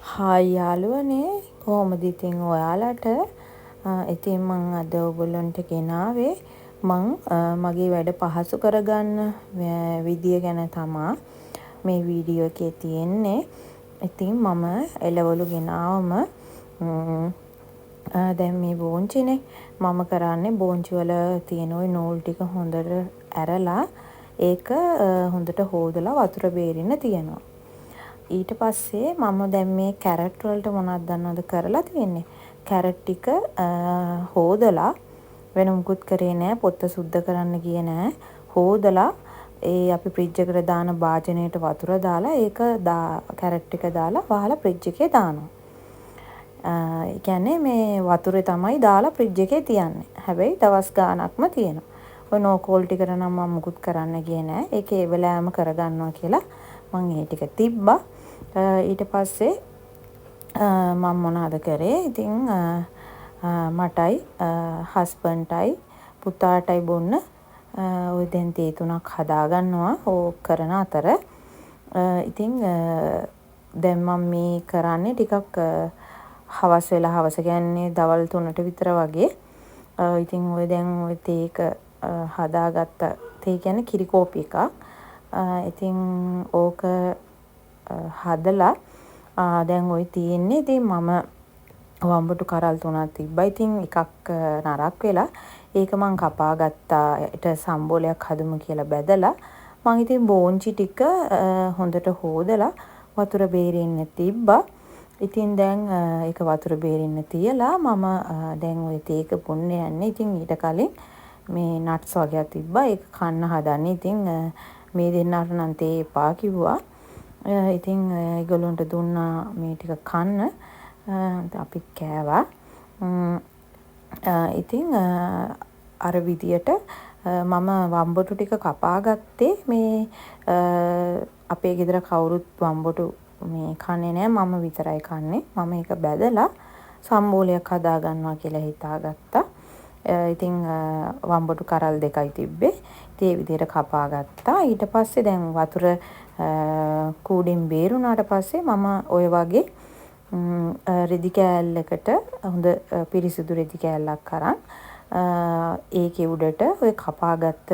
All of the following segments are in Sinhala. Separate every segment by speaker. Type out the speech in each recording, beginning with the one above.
Speaker 1: හායි යාළුවනේ කොහොමද ඉතින් ඔයාලට ඉතින් මං අද ඔයගොල්ලන්ට ගෙනාවේ මගේ වැඩ පහසු කරගන්න විදිය ගැන තමා මේ වීඩියෝ එකේ තියෙන්නේ. ඉතින් මම එළවලු ගෙනාවම දැන් මේ බෝංචිනේ මම කරන්නේ බෝංචි වල තියෙන ওই නූල් ටික හොඳට ඇරලා ඒක හොඳට හොදලා වතුර බේරෙන්න තියනවා. ඊට පස්සේ මම දැන් මේ කැරට් වලට මොනවද දන්නවද කරලා තියෙන්නේ? කැරට් ටික හොදලා වෙන මුකුත් කරේ නෑ, පොත්ත සුද්ධ කරන්න ගියේ නෑ. හොදලා ඒ අපි ෆ්‍රිජ් එකට දාන භාජනයට වතුර දාලා ඒක කැරට් ටික දාලා වහලා ෆ්‍රිජ් එකේ දානවා. ඒ කියන්නේ මේ වතුරේ තමයි දාලා ෆ්‍රිජ් එකේ තියන්නේ. හැබැයි දවස් ගාණක්ම තියෙනවා. ඔය නෝකෝල් ටිකට නම් මම මුකුත් කරන්න ගියේ නෑ. ඒකේ ඒ වෙලාවම කරගන්නවා කියලා මම ඒ ටික තිබ්බා. ඊට පස්සේ මම මොනවද කරේ? ඉතින් මටයි හස්බන්ඩ්ටයි පුතාටයි බොන්න ওই දැන් තේ තුනක් හදා ගන්නවා ඕක කරන අතර. ඉතින් දැන් මම මේ කරන්නේ ටිකක් හවස වෙලා හවස කියන්නේ දවල් 3ට විතර වගේ. ඉතින් ඔය දැන් ඔය තේක හදාගත්ත තේ කියන්නේ කිරි කෝපි එකක්. ඉතින් ඕක හදලා දැන් ওই තියෙන්නේ. ඉතින් මම වම්බටු කරල් 3ක් තිබ්බා. ඉතින් එකක් නරක් වෙලා ඒක මං කපා ගත්තා. ඊට සම්බෝලයක් හදමු කියලා බැදලා මං ඉතින් බෝංචි ටික හොඳට හොදලා වතුර බේරෙන්න තිබ්බා. ඉතින් දැන් ඒක වතුර බේරෙන්න තියලා මම දැන් ওই තේක පුන්න යන්නේ. ඉතින් ඊට කලින් මේ නට්ස් වගේක් තිබ්බා. ඒක කන්න හදන්නේ. ඉතින් මේ දෙන්නාට නම් තේ එපා කිව්වා. ඉතින් ඒගොල්ලන්ට දුන්නා මේ ටික කන්න. අපිත් කෑවා. ඉතින් අර විදියට මම වම්බටු ටික කපා ගත්තේ මේ අපේ ගෙදර කවුරුත් වම්බටු මේ කන්නේ නැහැ. මම විතරයි කන්නේ. මම ඒක බැදලා සම්බෝලයක් හදා ගන්නවා කියලා හිතාගත්තා. ඉතින් වම්බටු කරල් 2යි තිබ්බේ. ඉතින් ඒ විදියට කපා ගත්තා. ඊට පස්සේ දැන් වතුර කූඩෙන් බේරුණාට පස්සේ මම ඔය වගේ රෙදි කෑල්ලකට හොඳ පිරිසිදු රෙදි කෑල්ලක් අරන් ඒකේ උඩට ඔය කපාගත්ත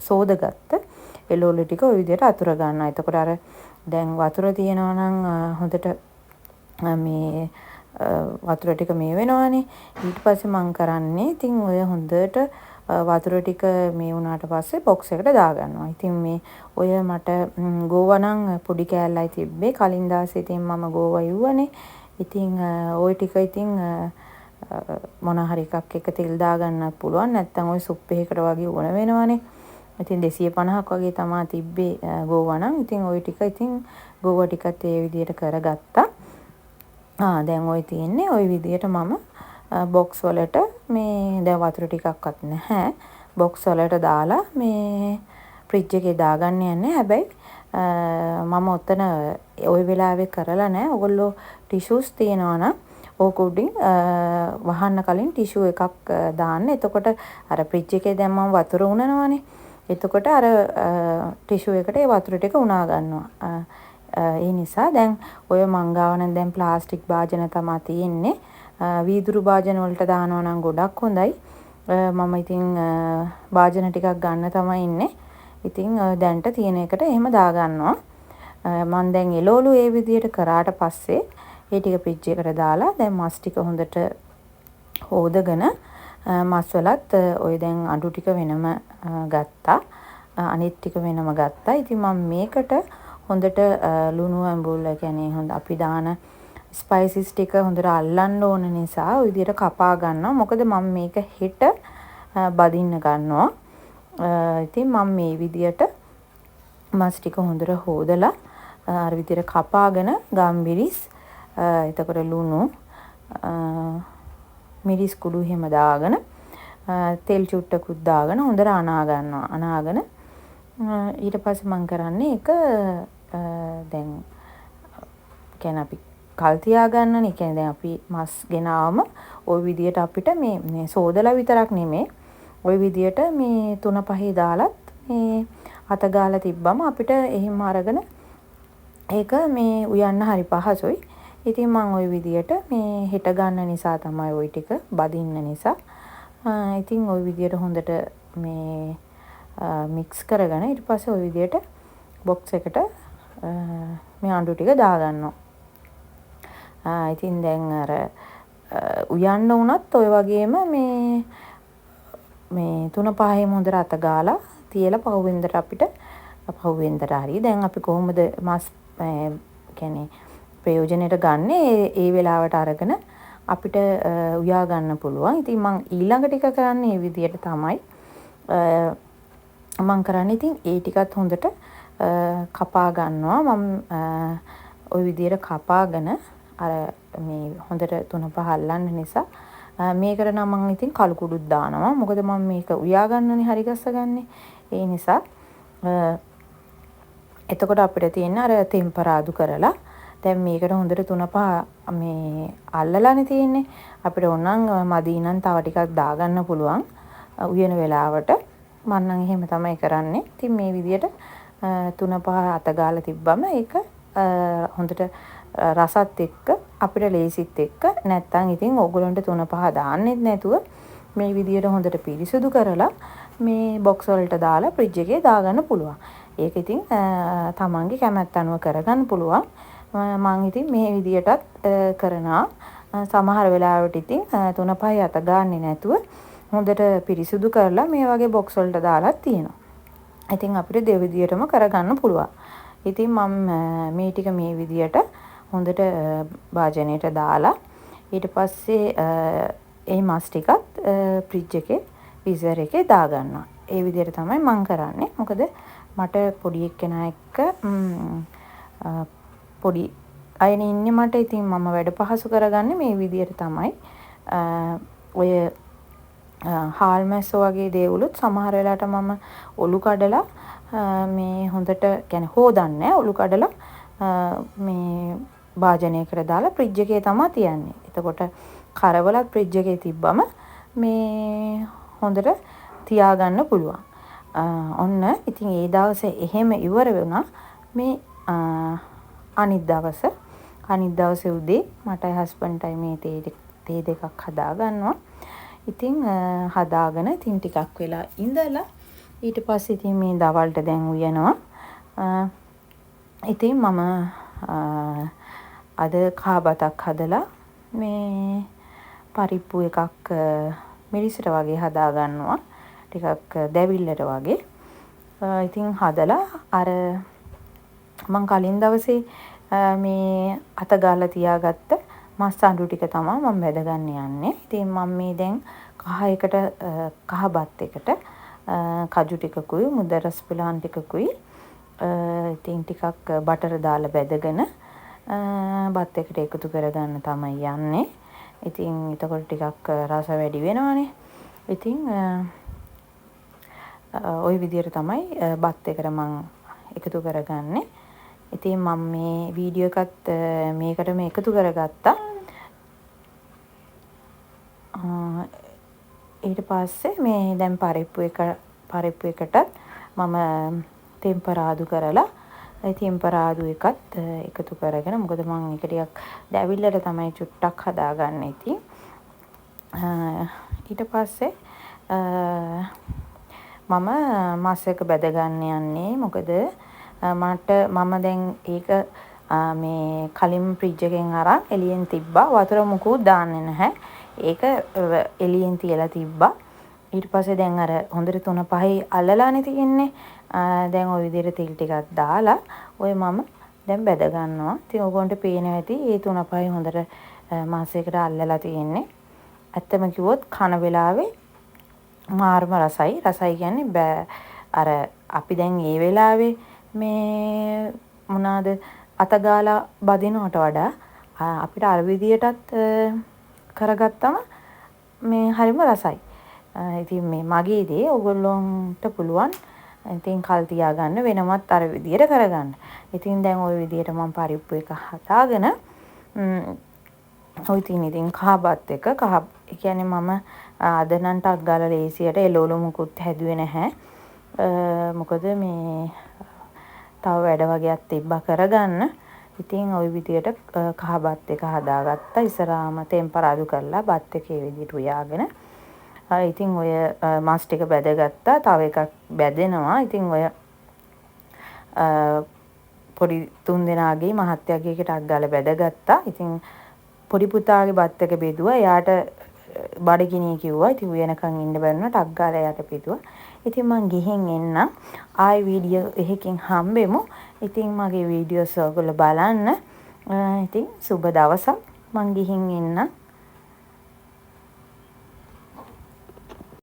Speaker 1: සෝදගත්ත එළවලු ටික ඔය විදියට අතුර ගන්නවා. එතකොට අර දැන් වතුර තියෙනවා නම් හොඳට මේ වතුර ටික මේ වෙනවානේ. ඊට පස්සේ මම කරන්නේ ඉතින් ඔය හොඳට වතුර ටික මේ වුණාට පස්සේ බොක්ස් එකට දාගන්නවා. ඉතින් මේ ඔය මට ගෝවා නම් පොඩි කෑල්ලයි තිබ්බේ. කලින් දාසේ ඉතින් මම ගෝවා ඉව්වනේ. ඉතින් ওই ටික ඉතින් මොන හරි එකක් එක තෙල් දාගන්නත් පුළුවන්. නැත්නම් ওই සුප් එකකට වගේ උණ වෙනවනේ. ඉතින් 250ක් වගේ තමයි තිබ්බේ ගෝවා නම්. ඉතින් ওই ටික ඉතින් ගෝවා ටිකත් ඒ විදියට කරගත්තා. දැන් ওই තියෙන්නේ ওই විදියට මම බොක්ස් වලට මේ දැන් වතුර ටිකක්වත් නැහැ. බොක්ස් වලට දාලා මේ ෆ්‍රිජ් එකේ දාගන්න යන්නේ. හැබැයි මම ඔතන ওই වෙලාවේ කරලා නැහැ. ඔයගොල්ලෝ ටිෂුස් තියනවා නම් ඕක උඩින් වහන්න කලින් ටිෂු එකක් දාන්න. එතකොට අර ෆ්‍රිජ් එකේ දැම්මම වතුර උනනවනේ. එතකොට අර ටිෂු එකට ඒ වතුර ටික උනා ගන්නවා. ඒ නිසා දැන් ඔය මංගාවන දැන් ප්ලාස්ටික් භාජන තමයි තියෙන්නේ. වීදුරු භාජන වලට දානවා නම් ගොඩක් හොඳයි. මම ඉතින් භාජන ටිකක් ගන්න තමයි ඉන්නේ. ඉතින් දැන්ට තියෙන එකට එහෙම දාගන්නවා. මම දැන් එළවලු ඒ විදියට කරාට පස්සේ ඒ ටික ෆ්‍රිජ් එකට දාලා දැන් මස් ටික හොඳට හොදගෙන මස් වලත් ඔය දැන් අඬු ටික වෙනම ගත්තා. අනිත් ටික වෙනම ගත්තා. ඉතින් මම මේකට හොඳට ලුණු ඇඹුල් කියන්නේ හොඳ අපි දාන ස්පයිසිස් ටික හොඳට අල්ලන්න ඕන නිසා ඔය විදියට කපා ගන්නවා. මොකද මම මේක හෙට බදින්න ගන්නවා. ඉතින් මම මේ විදියට මස් ටික හොඳට හොදලා අර විදියට කපාගෙන ගම්බිරිස් එතකොට ලුණු මිරිස් කුඩු එහෙම දාගෙන තෙල් චුට්ටකුත් දාගෙන හොඳට අනා ගන්නවා. අනාගෙන ඊට පස්සේ මම කරන්නේ ඒක දැන් කියන්නේ අපි කල් තියා ගන්නනේ. කියන්නේ දැන් අපි මස් ගෙනාවම ওই විදියට අපිට මේ සෝදලා විතරක් නෙමෙයි ওই විදියට මේ 3-5 දාලත් මේ අත ගාලා තිබ්බම අපිට එහෙම අරගෙන ඒක මේ උයන්න හරි පහසුයි. ඉතින් මම ওই විදියට මේ හිට ගන්න නිසා තමයි ওই ටික බදින්න නිසා. ඉතින් ওই විදියට හොඳට මේ මික්ස් කරගෙන ඊට පස්සේ ওই විදියට බොක්ස් එකට මේ අඬු ටික දාගන්නවා. ඉතින් දැන් අර උයන්න උනත් ඔය වගේම මේ 3-5 හොඳට අත ගාලා තියලා පහුවෙන්දට අපිට පහුවෙන්දට හරි දැන් අපි කොහොමද මස් කියන්නේ ප්‍රයෝජනෙට ගන්න ඒ වෙලාවට අරගෙන අපිට උයා ගන්න පුළුවන්. ඉතින් මම ඊළඟ ටික කරන්නේ මේ විදියට තමයි. මම කරන්නේ ඉතින් ඒ ටිකත් හොඳට කපා ගන්නවා. මම ওই විදියට කපාගෙන අර මේ හොඳට 3-5 අල්ලන්න නිසා මේකට නම් මම ඉතින් කළු කුඩුත් දානවා. මොකද මම මේක උයා ගන්නනේ හරි ගස්සගන්නේ. ඒ නිසා එතකොට අපිට තියෙන අර ටෙම්පරාදු කරලා දැන් මේකට හොඳට 3-5 මේ අල්ලලානේ තියෙන්නේ. අපිට ඕනනම් මදි නම් තව ටිකක් දාගන්න පුළුවන් උයන වෙලාවට. මම නම් එහෙම තමයි කරන්නේ. ඉතින් මේ විදියට 3-5 අත ගාලා තිබ්බම ඒක හොඳට රසත් එක්ක අපිට ලේසිත් එක්ක නැත්තම් ඉතින් ඕගොල්ලන්ට 3-5 දාන්නෙත් නැතුව මේ විදියට හොඳට පිරිසිදු කරලා මේ බොක්ස් වලට දාලා ෆ්‍රිජ් එකේ දාගන්න පුළුවන්. ඒක ඉතින් තමන්ගේ කැමැත්ත අනුව කරගන්න පුළුවන්. මම ඉතින් මේ විදියටත් කරනවා. සමහර වෙලාවට ඉතින් 3-5 අත ගන්නෙ නැතුව හොඳට පිරිසිදු කරලා මේ වගේ බොක්ස් වලට දාලා තියෙනවා. ඉතින් අපිට දෙවිදියටම කරගන්න පුළුවන්. ඉතින් මම මේ ටික මේ විදියට හොඳට භාජනයට දාලා ඊට පස්සේ ඒ මස් ටිකත් ෆ්‍රිජ් එකේ ෆ්‍රීසර් එකේ දාගන්නවා. ඒ විදියට තමයි මම කරන්නේ. මොකද මට පොඩි එක්කෙනා එක්ක පොඩි අයනේ ඉන්නේ මට. ඉතින් මම වැඩ පහසු කරගන්නේ මේ විදියට තමයි. ඔය හාල් මැස්සෝ වගේ දේවලුත් සමහර වෙලාවට මම ඔලු කඩලා මේ හොඳට يعني හොදන්නේ ඔලු කඩලා මේ භාජනයකට දාලා ෆ්‍රිජ් එකේ තමයි තියන්නේ. එතකොට කරවලත් ෆ්‍රිජ් එකේ තිබ්බම මේ හොඳට තියාගන්න පුළුවන්. ඔන්න ඉතින් ඒ දවසේ එහෙම ඉවර වුණා. මේ අනිත් දවසේ උදේ මටයි හස්බන්ඩ්ටයි මේ තේ දෙකක් හදා ගන්නවා. ඉතින් හදාගෙන ඉතින් ටිකක් වෙලා ඉඳලා ඊට පස්සේ ඉතින් මේ දවල්ට දැන් උයනවා. ඉතින් මම අද කහ බතක් හදලා මේ පරිප්පු එකක් මිරිසට වගේ හදා ගන්නවා. ටිකක් දැවිල්ලට වගේ. ඉතින් හදලා අර මම කලින් දවසේ මේ අත ගාලා තියාගත්ත මස් අඬු ටික තමයි මම වැදගන්න යන්නේ. ඉතින් මම මේ දැන් කහ බත් එකට කජු ටිකකුයි මුද රස පිලාන් ටිකකුයි ඉතින් ටිකක් බටර් දාලා බෙදගෙන බත් එකට එකතු කරගන්න තමයි යන්නේ. ඉතින් එතකොට ටිකක් රස වැඩි වෙනවනේ. ඉතින් ওই විදියට තමයි බත් එකට මම එකතු කරගන්නේ. ඉතින් මම මේ වීඩියෝ එකත් මේකටම එකතු කරගත්තා. ඊට පස්සේ මේ දැන් පරිප්පු එකට මම ටෙම්පරාදු කරලා ටෙම්පරාදු එකත් එකතු කරගෙන මොකද මම ඒක ටිකක් දැවිල්ලට තමයි චුට්ටක් හදාගන්නේ. ඉතින් ඊට පස්සේ මම මස් එක බෙද ගන්න යන්නේ. මොකද මම දැන් ඒක මේ කලින් ෆ්‍රිජ් එකෙන් අරන් එළියෙන් තිබ්බා. වතුර මුකුත් දාන්නේ නැහැ. ඒක එළියෙන් තියලා තිබ්බා. ඊට පස්සේ දැන් අර හොඳට 3-5 අල්ලලානේ තියෙන්නේ. දැන් ওই විදිහට තෙල් ටිකක් දාලා ඔය මම දැන් බෙද ගන්නවා. ඉතින් ඔයගොන්ට පේනවා ඇති මේ 3-5 හොඳට මාස් එකට අල්ලලා තියෙන්නේ. ඇත්තම කිව්වොත් කන වෙලාවේ මාර්ම රසයි. රසයි කියන්නේ අර අපි දැන් මේ වෙලාවේ මේ මොනවාද අතගාලා බදිනවට වඩා අපිට අර විදියටත් කරගත්තම මේ හරිම රසයි. ඉතින් මේ මගේ දේ ඔයගොල්ලන්ට පුළුවන් ඉතින් කල් තියාගන්න වෙනමත් අර විදියට කරගන්න. ඉතින් දැන් ওই විදියට මම පරිප්පු එක හදාගෙන ඔය ඉතින් කහබත් එක ඒ කියන්නේ මම අද නම් ටක් ගාලා ලේසියට එළවලු මුකුත් හැදුවේ නැහැ. මොකද මේ තව වැඩ වගේක් තිබ්බා කරගන්න. ඉතින් ওই විදියට කහ බත් එක හදාගත්තා. ඉස්සරහාම තෙම්පරාදු කරලා බත් එක ඒ විදියට උයාගෙන. ඉතින් ඔය මස් ටික බැදගත්තා. තව එකක් බැදෙනවා. ඉතින් ඔය පොඩි 3 දෙනාගේ මහත්තයාගේ එක ටක් ගාලා බැදගත්තා. ඉතින් පොඩි පුතාගේ බත් එක බෙදුවා. එයාට බඩගිනි කිව්වා. ඉතින් උයනකන් ඉන්න බැරුණා. ටක් ගාලා එයාට බෙදුවා. ඉතින් මං ගිහින් එන්නම්. ආයි වීඩියෝ එකකින් හම්බෙමු. ඉතින් මගේ වීඩියෝස් ඔයගොල්ලෝ බලන්න. ඉතින් සුබ දවසක්. මං ගිහින් එන්නම්.